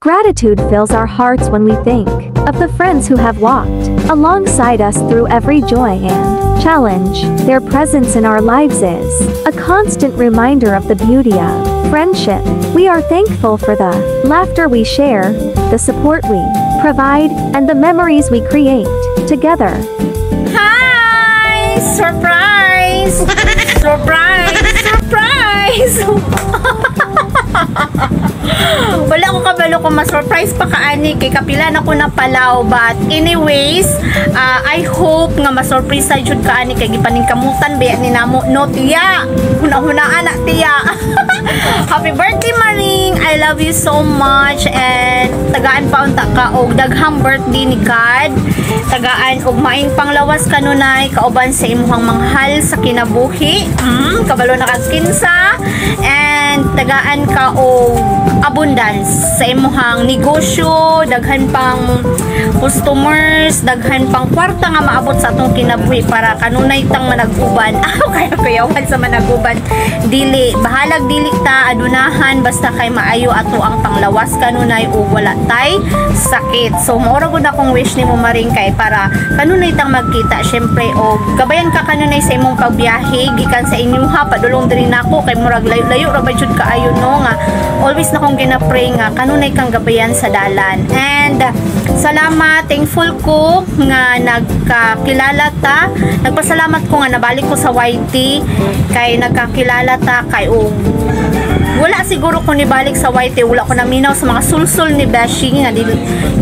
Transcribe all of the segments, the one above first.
Gratitude fills our hearts when we think of the friends who have walked alongside us through every joy and challenge. Their presence in our lives is a constant reminder of the beauty of friendship. We are thankful for the laughter we share, the support we provide, and the memories we create together. Hi! Surprise! Surprise! Surprise! Wala ko kabalo kung ma-surprise pa kaani kay kapilan ako na palaw, but anyways, I hope nga ma-surprise sa jud kaani kay gipaning kamutan ba ni namo no tiya. Huna-hunaan na tiya. Happy birthday Maring. I love you so much, and tagaan pa unta ka og daghang birthday ni God. Tagaan og maing panglawas kanunay kauban sa imuhang manghal sa kinabuhi. Kabalo na kagkinsa, and tagaan ka og abundance sa imuhang negosyo, daghan pang customers, daghan pang kwarta nga maabot sa atong kinabuhi para kanunay tang managuban. Kaya kuyawan sa managuban. Dili, bahalag dili ta adunahan basta kay maayo ato ang panglawas kanunay ug wala tay sakit. So maura gud akong wish nimo Maring kay para kanunay tang magkita syempre og gabayan ka kanunay sa imong pagbiyahe gikan sa inyuha padulong diri nako kay murag layo-layo ra ba jud kaayo no nga always na kong gina-pray nga kanunay kang gabayan sa dalan. And salamat, thankful ko nga nagkakilala ta. Nagpasalamat ko nga nabalik ko sa YT kay nagkakilala ta kay wala siguro ko nibalik sa YT, wala ko naminaw sa mga sulsul ni Beshi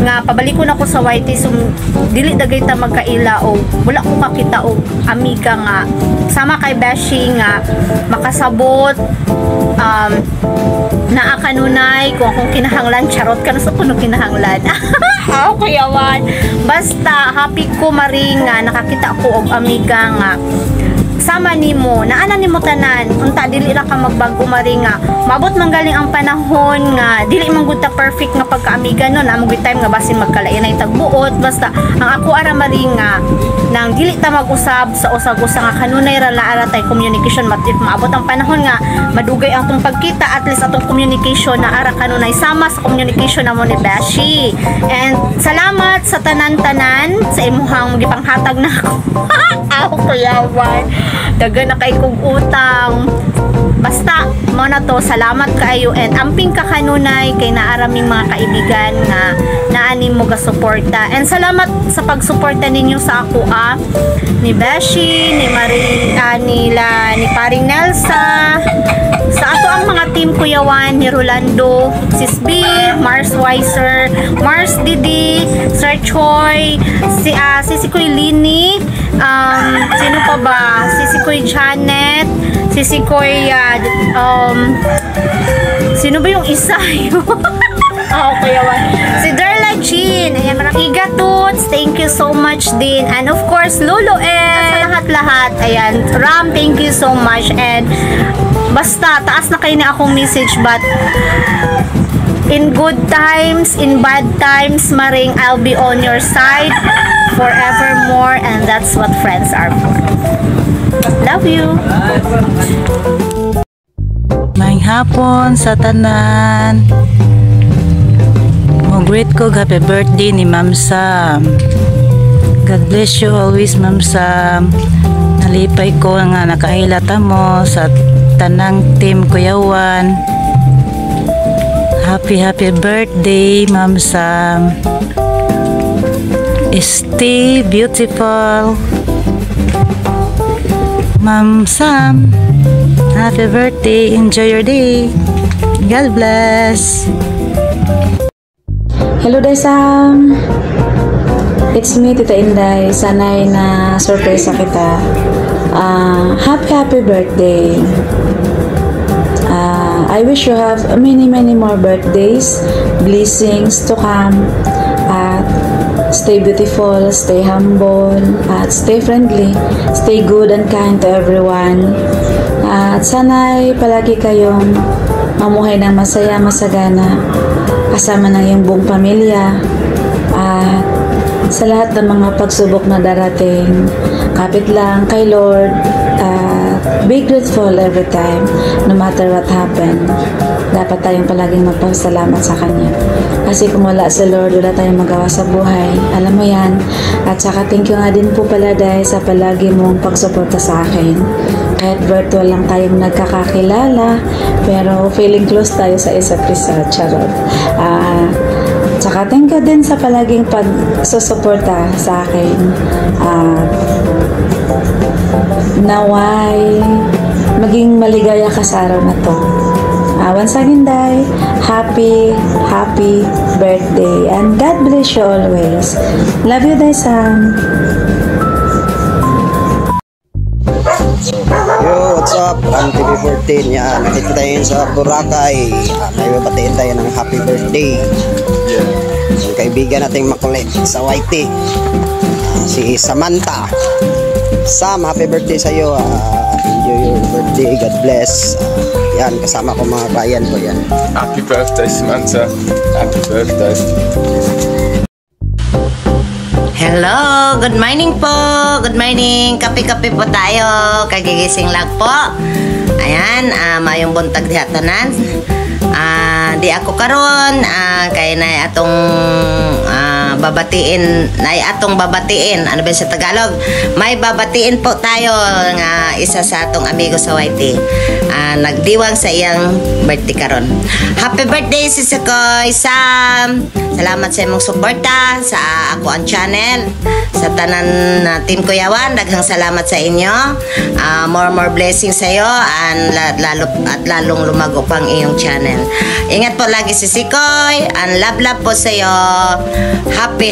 nga pabalik ko na ko sa YT, so dili dagay ta magkaila o wala ko makita o amiga nga sama kay Beshi nga makasabot naa kanunay kung akong kinahanglan charot ka na sa puno kinahanglan. Kuyawan basta happy ko Maring nga nakakita ko og amiga nga sama nimo, naana nimo tanan unta dili ra ka magbago Maring nga maabot man galing ang panahon nga dili man gud ta perfect nga pagkaamiga no na magwi time nga basin magkalain ay tagbuot basta ang ako ara Maring nga nang dili ta mag-usab sa usag-usa nga kanunay ra laara tay communication if maabot ang panahon nga madugay ang atong pagkita at least atong communication na ara kanunay sama sa communication namo ni Beshi. And salamat sa tanan-tanan sa imuhang gipanghatag na ako. Ako kuyawan daga na kay kong utang basta mo na to salamat kaayo and amping ka kanunay kay naaraming mga kaibigan nga naani mo ga suporta and salamat sa pagsuporta ninyo sa ako ni Beshi, ni Maring, ni Paring Nelsa, sa ato ang mga team Kuyawan, ni Rolando, Sis B, Mars Weiser, Mars Didi, Sir Choi, si Kuy Lini, sino pa ba? Si Kuy Janet, si Kuy sino ba yung isa? Kuyawan. Si Darla Jean, ayan, Iga Toots, thank you so much din. And of course, Lolo sa lahat-lahat, ayan, Ram, thank you so much. And basta, taas na kayo na akong message, but in good times, in bad times, Maring, I'll be on your side forevermore, and that's what friends are for. Love you. Maayong hapon sa tanan. Mo-greet ko happy birthday ni Ma'am Sam. God bless you always Ma'am Sam. Nalipay ko nga nakailata mo sa tanang team Kuyawan. Happy birthday Ma'am Sam. Stay beautiful Ma'am Sam. Happy birthday. Enjoy your day. God bless. Hello Daisam. It's me Tita Inday. Sanay na surprise kita. Happy birthday. I wish you have many more birthdays, blessings to come. At stay beautiful, stay humble, at stay friendly, stay good and kind to everyone. At sana'y palagi kayong mamuhay ng masaya, masagana, kasama ng iyong buong pamilya. At sa lahat ng mga pagsubok na darating, kapit lang kay Lord. Be grateful every time, no matter what happened. dapat tayong palaging magpasalamat sa Kanya. Kasi kung wala si Lord, wala tayong magawa sa buhay. Alam mo yan. At saka thank you nga din po pala dahil sa palagi mong pagsuporta sa akin. Kahit virtual lang tayong nagkakakilala, pero feeling close tayo sa isa't isa. Charot. Tsaka thank you din sa palaging pagsusuporta sa akin. Naway maging maligaya ka sa araw na to. Once again, Day, happy birthday and God bless you always. Love you, Day Sam. Yo, what's up? I'm TV14. Yan, nakita tayo sa Boracay. May babatiin tayo ng happy birthday. Yung kaibigan nating makulit sa YT. Si Samantha. Sam, happy birthday sa'yo. Enjoy your birthday. God bless. Yan, kasama ko mga client ko yan. Happy birthday, Samantha. Happy birthday. Hello, good morning po. Good morning. Kape-kape po tayo. Kagigising lang po. Ayan, mayong buntag dihatanan. Di ako karon kay na atong babatiin, ano ba sa Tagalog? May babatiin po tayo nga isa sa atong amigo sa YT. Nagdiwang sa iyang birthday karon. Happy birthday si Sikoy Sam. Salamat sa imong suporta sa ako ang channel, sa tanan na Team Kuyawan. Daghang salamat sa inyo. More blessings sa iyo and lalong lumago pang iyong channel. Ingat po lagi si Sikoy and love po sa iyo. Happy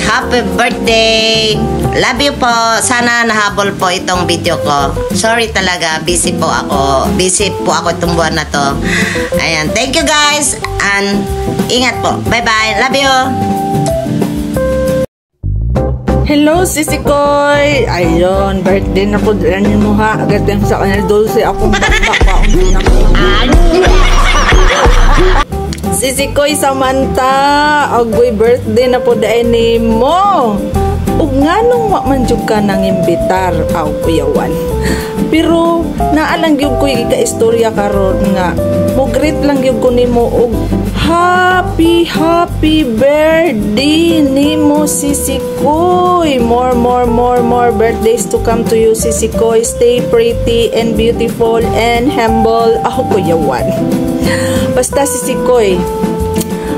birthday. Love you po. Sana nahabol po itong video ko. Sorry talaga, busy po ako itong buwan na to. Ayan, thank you guys and ingat po. Bye bye. Love you. Hello, Sisi Koy! Ayun, birthday na po dyan mo ha. Agad lang sa kanil dulce akong bakbak pa. Sisi Koy Samantha, agoy birthday na po dyan ni mo. Ug nga nung manjug ka nang imbitar, kuyawan. Pero naalang yung ko ika-istorya karon nga. Mo-greet lang yung ko ni mo og happy birthday nimo Sisi Koy. More birthdays to come to you, Sisi Koy. Stay pretty and beautiful and humble. Kuyawan. Basta Sisi Koy,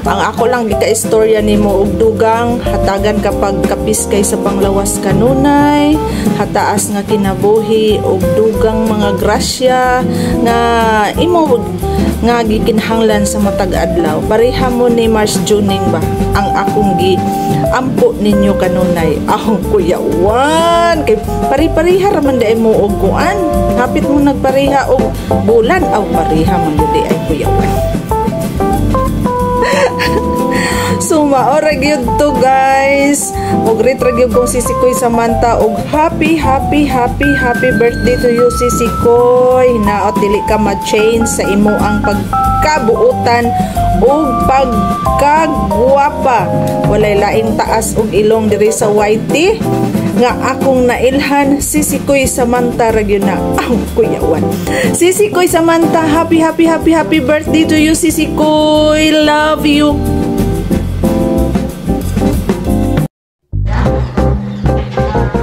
ang ako lang di ka istorya nimo og dugang hatagan kapag kapis kay sa panglawas kanunay, hataas nga kinabuhi og dugang mga grasya nga imo nga gikinahanglan sa matag adlaw. Pareha mo ni Mars Juning ba ang akong gi ampo ninyo kanunay. Kuyawan kay pari-pariha raman dai mo og kuan. Hapit mo nagpareha og bulan pareha man gudi ay kuyawan. So maora gyud to guys. Og greet ra gyud kong Sisi Koy Samantha og happy birthday to you Sisi Koy. Naot dili ka ma-change sa imo ang pagkabuutan og pagkagwapa. Walay laing taas og ilong diri sa YT nga akong nailhan. Sisi Koy Samantha ra gyud na kuyawan. Sisi Koy Samantha, happy birthday to you Sisi Koy. Love you.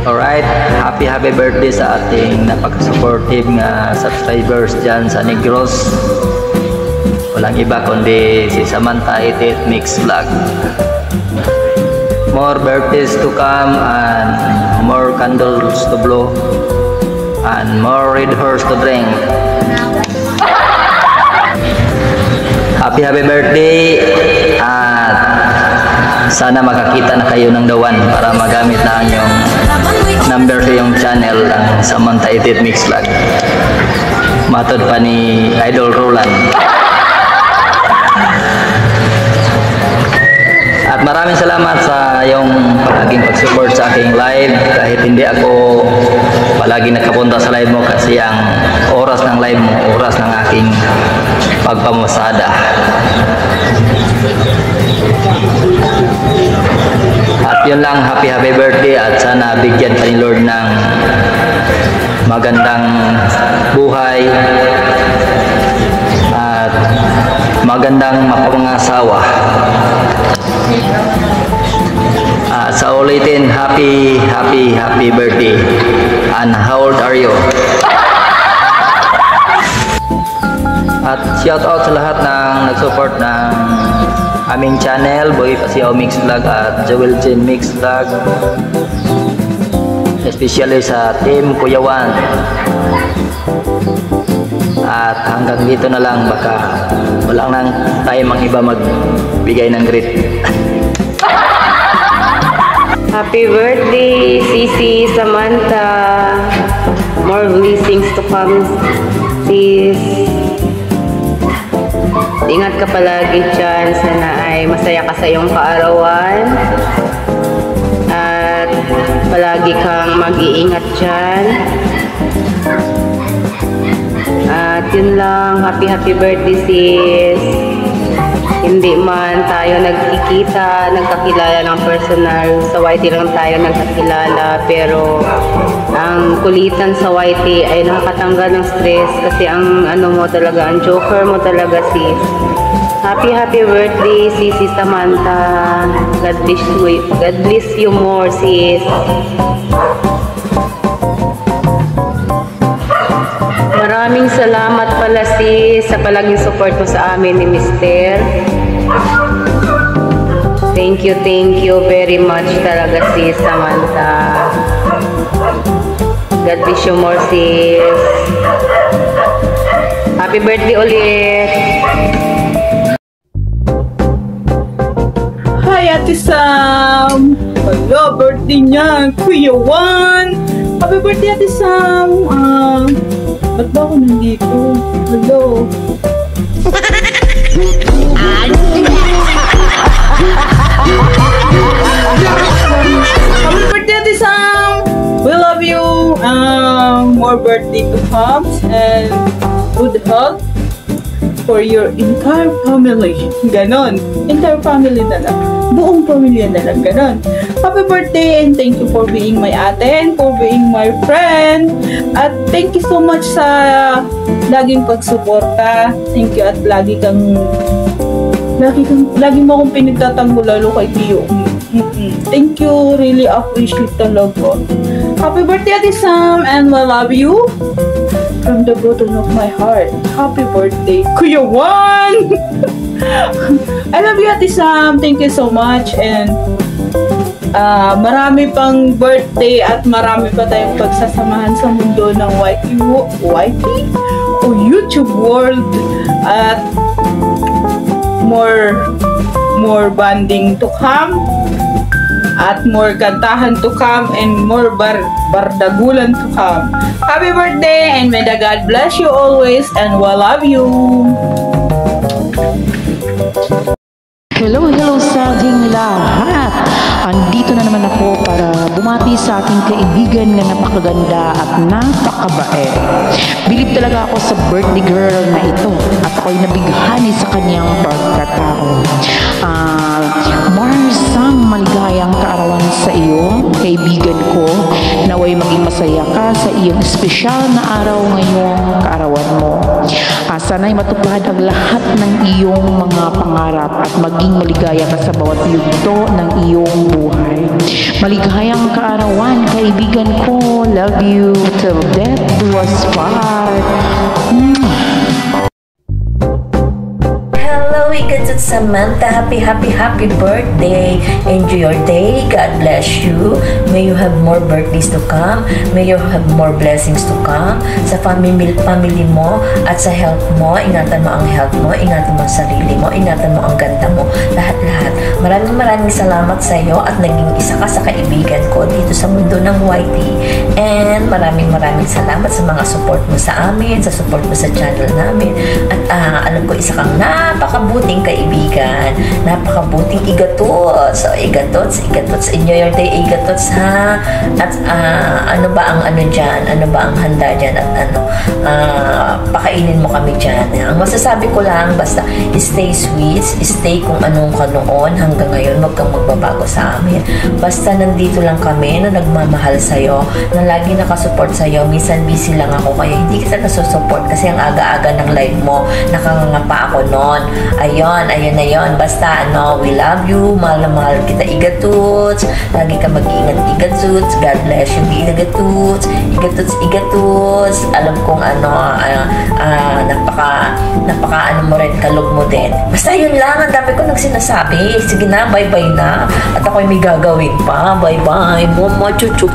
Alright, happy birthday sa ating napaka-supportive nga subscribers dyan sa Negros. Walang iba kundi si Samantha Itit Mix Vlog. More birthdays to come and more candles to blow and more red horse to drink. Happy birthday at sana makakita na kayo ng dawan para magamit na yung number sa yung channel ang Samantha Itit Mix Vlog. Matod pa ni Idol Roland. At maraming salamat sa yung palaging pag-support sa aking live kahit hindi ako palagi nakapunta sa live mo kasi ang oras ng live mo, oras ng aking pagpamasada. At yun lang, happy birthday at sana bigyan pa ni Lord ng magandang buhay at magandang mapangasawa. Sa ulitin, happy birthday. And how old are you? At shout out sa lahat ng nag-support ng aming channel, Boy Pasiao Mix Vlog at Joel Jen Mix Vlog. Especially sa Team Kuya Juan. At hanggang dito na lang, baka wala nang time ang iba magbigay ng greet. Happy birthday, Sisi Samantha. More blessings to come, sis. Ingat ka palagi dyan. Sana ay masaya ka sa iyong kaarawan. At palagi kang mag-iingat dyan. At yun lang. Happy birthday, sis. Hindi man tayo nagkikita, nagkakilala ng personal. Sa YT lang tayo nagkakilala. Pero ang kulitan sa YT ay nakakatanggal ng stress. Kasi ang ano mo talaga, ang joker mo talaga, sis. Happy birthday, Sisi Samantha. God bless you more, sis. Maraming salamat pala, sis, sa palaging support mo sa amin ni Mister. Thank you very much talaga, sis Samantha. God bless you more, sis. Happy birthday ulit. Hi, Ate Sam! Hello, birthday niya, Kuya Juan! Happy birthday, Ate Sam! Ba't ba ako nandito? Hello! Happy birthday, Ate Sam! We love you! More birthday to come and good health for your entire family. Ganon. Entire family na lang. Buong pamilya na lang. Ganon. Happy birthday and thank you for being my ate and for being my friend. At thank you so much sa laging pagsuporta. Thank you at lagi mo akong pinagtatanggol lalo kay Tio. Thank you. Really appreciate talaga. Happy birthday, Ate Sam, and I love you. From the bottom of my heart, happy birthday, Kuya Juan! I love you, Ate Sam. Thank you so much. And marami pang birthday at marami pa tayong pagsasamahan sa mundo ng YT o YouTube world. At more bonding to come. At more kantahan to come and more bardagulan to come. Happy birthday and may the God bless you always and we love you. Hello sa ating lahat. Andito na naman ako para bumati sa ating kaibigan na napakaganda at napakabait. Bilib talaga ako sa birthday girl na ito at ako'y nabighani sa kanyang pagkatao. Marsang maligayang kaarawan sa iyo, kaibigan ko. Naway maging masaya ka sa iyong espesyal na araw ngayong kaarawan mo. Sana'y matupad ang lahat ng iyong mga pangarap at maging maligaya ka sa bawat yugto ng iyong buhay. Maligayang kaarawan, kaibigan ko. Love you till death do us part. Hello, Ikatut Samantha. Happy birthday. Enjoy your day. God bless you. May you have more birthdays to come. May you have more blessings to come. Sa family mo at sa health mo. Ingatan mo ang health mo. Ingatan mo ang sarili mo. Ingatan mo ang ganda mo. Lahat. Maraming salamat sa iyo at naging isa ka sa kaibigan ko dito sa mundo ng YT. And maraming salamat sa mga support mo sa amin, sa support mo sa channel namin. At alam ko isa kang napakabuting kaibigan, napakabuting igatots. So, igatots, enjoy your day, igatots, ha? At ano ba ang dyan? Ano ba ang handa dyan? At pakainin mo kami dyan. Ang masasabi ko lang, basta stay sweet, stay kung anong ka noon hanggang hanggang ngayon, wag kang magbabago sa amin. Basta nandito lang kami na nagmamahal sa'yo, na lagi nakasupport sa'yo. Minsan busy lang ako kaya hindi kita nasusupport kasi ang aga-aga ng live mo, nakangangapa ako noon. Ayun na yun. Basta we love you, mahal na mahal kita, Igatuts. Lagi ka mag-iingat, Igatuts. God bless you, Igatuts. Igatuts. Alam kong napaka mo rin, kalog mo din. Basta yun lang, ang dami ko nang sinasabi. Sige na, bye-bye na. At ako'y may gagawin pa. Bye-bye, Momo, chuchup.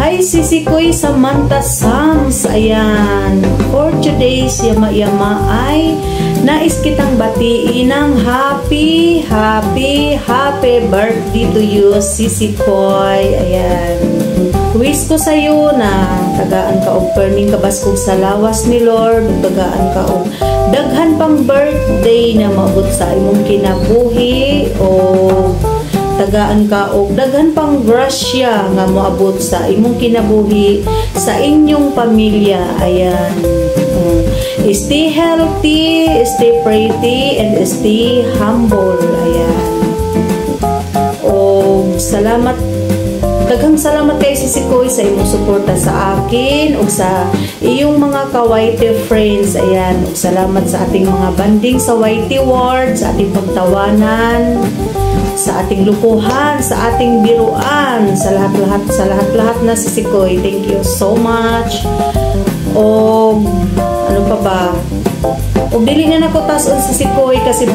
Hi, Sisi Koy, Samantha Sams. Ayan. For today's Yama-Yama ay nais kitang batiin ng happy birthday to you, Sisi Koy. Ayan. Wish ko sa'yo na tagaan ka og perning kabaskog sa lawas ni Lord, tagaan ka og daghan pang birthday na maabot sa imong kinabuhi, o tagaan ka og daghan pang grasya nga moabot sa imong kinabuhi sa inyong pamilya. Ayan. Stay healthy, stay pretty, and stay humble. Ayan. O salamat, daghang salamat kay Sisi Koy sa imong suporta sa akin ug sa iyong mga ka-Whitey friends. Ayan, ug salamat sa ating mga banding sa Whitey Ward, sa ating pagtawanan, sa ating lukuhan, sa ating biruan, sa lahat-lahat na, Sisi Koy. Thank you so much. O ano pa ba? O dili na nako tason si Sisi Koy kasi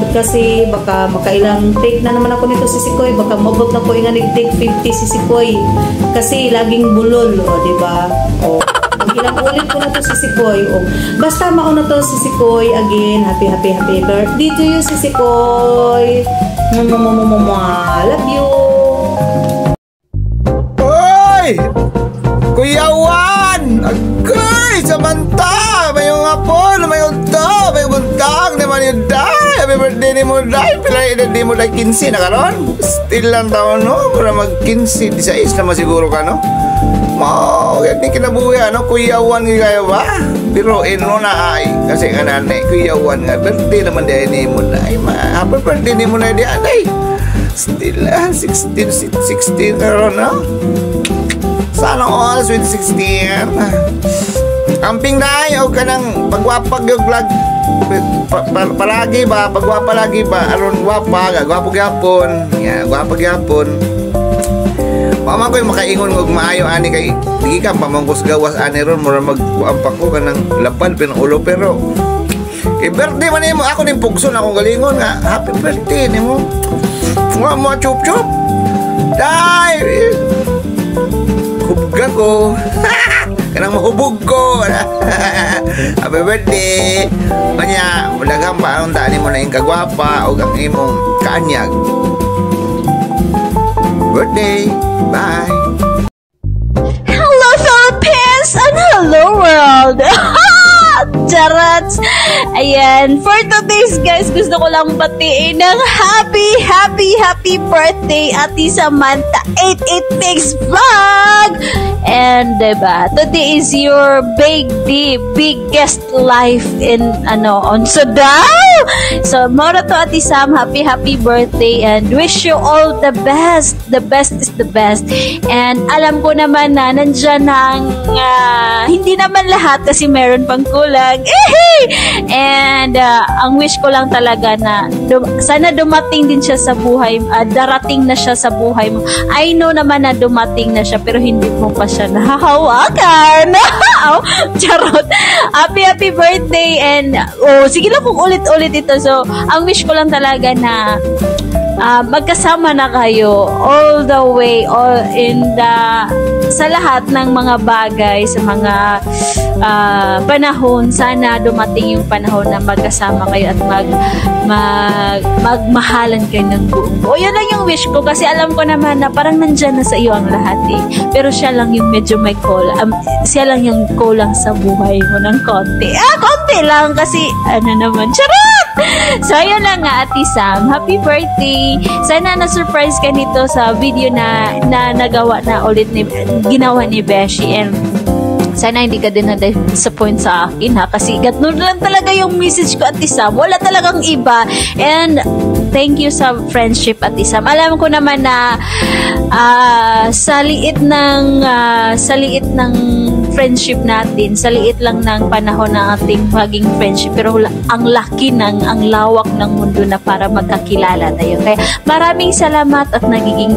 baka makailang take na naman ako nito Sisi Koy, baka mabot na ko nga nag-take 50 Sisi Koy kasi laging bulol, o di ba? O ilang ulit ko na to Sisi Koy. O basta mauna to Sisi Koy. Again, happy birthday to you, Sisi Koy. Love you. Hoy! Kuya Juan! Agay! Samantha! May yung hapon! May unta! May buntag! Naman yung day! Happy birthday ni mo day! Pila edad di mo day 15 na karon? Still lang taon, no? Para mag 15, 16 naman siguro ka, no? Yan yung kinabuhi, ano? Kuya Juan nga ba? Biruin mo na ay. Kasi nga nanay, Kuya Juan nga. Birthday naman di ni mo day. Happy birthday ni mo na di ay. Still 16 karon, no? Sana all sweet 16. Amping na o ka ng pagwapag yung vlog palagi ba, pagwapa lagi ba, aron gwapa, gwapo gyapon. Gwapa gyapon. Mama ko yung makaingon og maayo ani kay di ka pamangkos gawas ani ron mura magwampak ko kanang lapad pinuulo pero kay birthday man nimo ako ning pugson akong galingon nga happy birthday nimo. Mo chup chup. Dai. Hubga ko. Kanang mahubog ko. Happy birthday. Kanya, mulagang pa anong daan mo na yung kagwapa o ang imong kaanyag. Birthday. Bye. Hello Philippines and hello world. Charot! Ayan, for today's guys, gusto ko lang batiin ng happy birthday Ate Samantha 886 Vlog! And diba, today is your biggest life in on Sudan. So, mora to Ate Sam, happy birthday and wish you all the best. The best is the best. And alam ko naman na nandyan ang hindi naman lahat kasi meron pang kulang. And ang wish ko lang talaga na sana dumating din siya sa buhay, darating na siya sa buhay mo. I know naman na dumating na siya pero hindi mo pa siya nahahawakan. Charot. Happy birthday and sige lang kung ulit-ulit ito. So, ang wish ko lang talaga na magkasama na kayo all the way, all in the sa lahat ng mga bagay, sa mga panahon. Sana dumating yung panahon na magkasama kayo at magmahalan kayo ng buo. Yan lang yung wish ko kasi alam ko naman na parang nandyan na sa iyo ang lahat eh. Pero siya lang yung medyo may siya lang yung kulang sa buhay mo ng konti. Konti lang kasi naman. Charot! So, ayun lang nga, Ate Sam. Happy birthday! Sana na-surprise ka nito sa video na nagawa na ulit ginawa ni Beshi. And Sana hindi ka din na-disappoint sa akin ha, kasi ganun lang talaga yung message ko, Ate Sam. Wala talagang iba. And thank you sa friendship, Ate Sam. Alam ko naman na sa liit ng friendship natin, sa liit lang ng panahon ng ating maging friendship, pero ang laki ang lawak ng mundo na para magkakilala tayo. Kaya maraming salamat at naging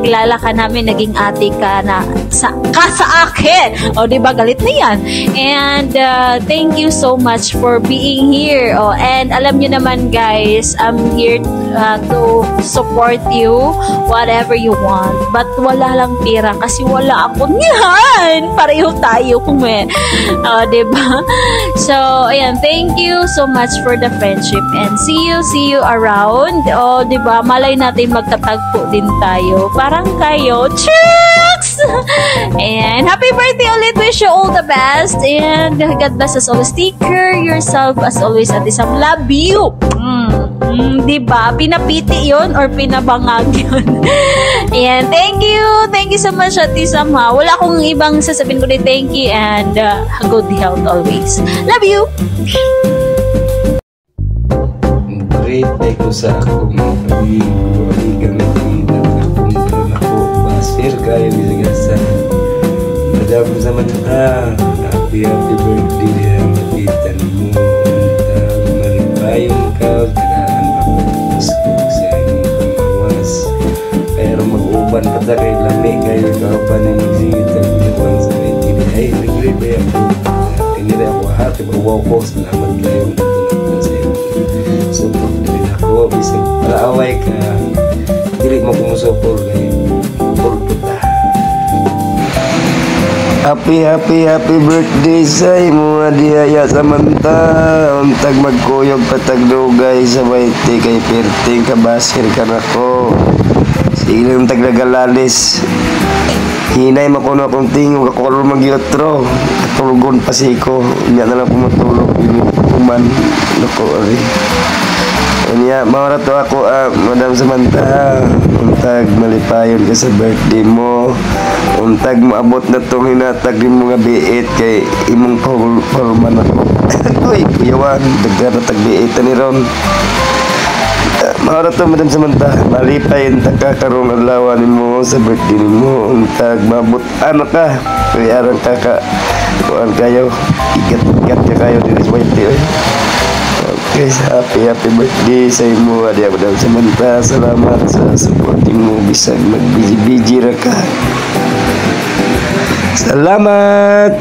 kilala ka namin, naging ate ka sa akin. O diba, galit na yan. And thank you so much for being here. And alam nyo naman guys, I'm here to support you whatever you want, but wala lang pera kasi wala ako niyan. Pareho tayo kung diba? So ayan, thank you so much for the friendship and see you around. Diba, malay natin magkatagpo din tayo parang kayo. Chicks! And happy birthday ulit, wish you all the best and God bless us always. Take care yourself as always, Ate Sam. Love you. Diba? Pinapiti yun or pinabangag yun? Ayan, thank you so much, Ate Sam ha. Wala akong ibang sasabihin ko, thank you and good health always. Love you! Birthday ko sa akong kaibigan ako basir kayo sa madam sa manta. Happy birthday matitan mo maripayon ka mag-uban pa ta kay lami kayo kauban ni magsita ng sa itini ay nagribe ako kinira ako hati bawa ko salamat kayo sa support din ako bisag palaaway ka dili mo kumusupor kay pulputa. Happy birthday sa imo adiyaya Samantha. Untag magkuyog patagdugay sa bayti kay perting kabasir ka nako. Ilang taglagalalis hinay makuno akong tingog ako karoon mag-iotro katulugon pa siko niya na lang pumatulog kuman loko ari niya maura to ako Madam Samantha untag malipayon ka sa birthday mo untag maabot na tong hinatag din mga biit kay imong pahulman ako uy kuyawan dagdaratag biit ni ron. Maura to Madam Samantha malipayon takakaroon ang lawan mo sa birthday mo untag mabot anak ka kaya arang kuan kayo igat ka kayo dili sa bayti. Okay, happy birthday sa imo adiya Madam Samantha. Salamat sa supporting mo bisag mag-busy ra ka. Salamat.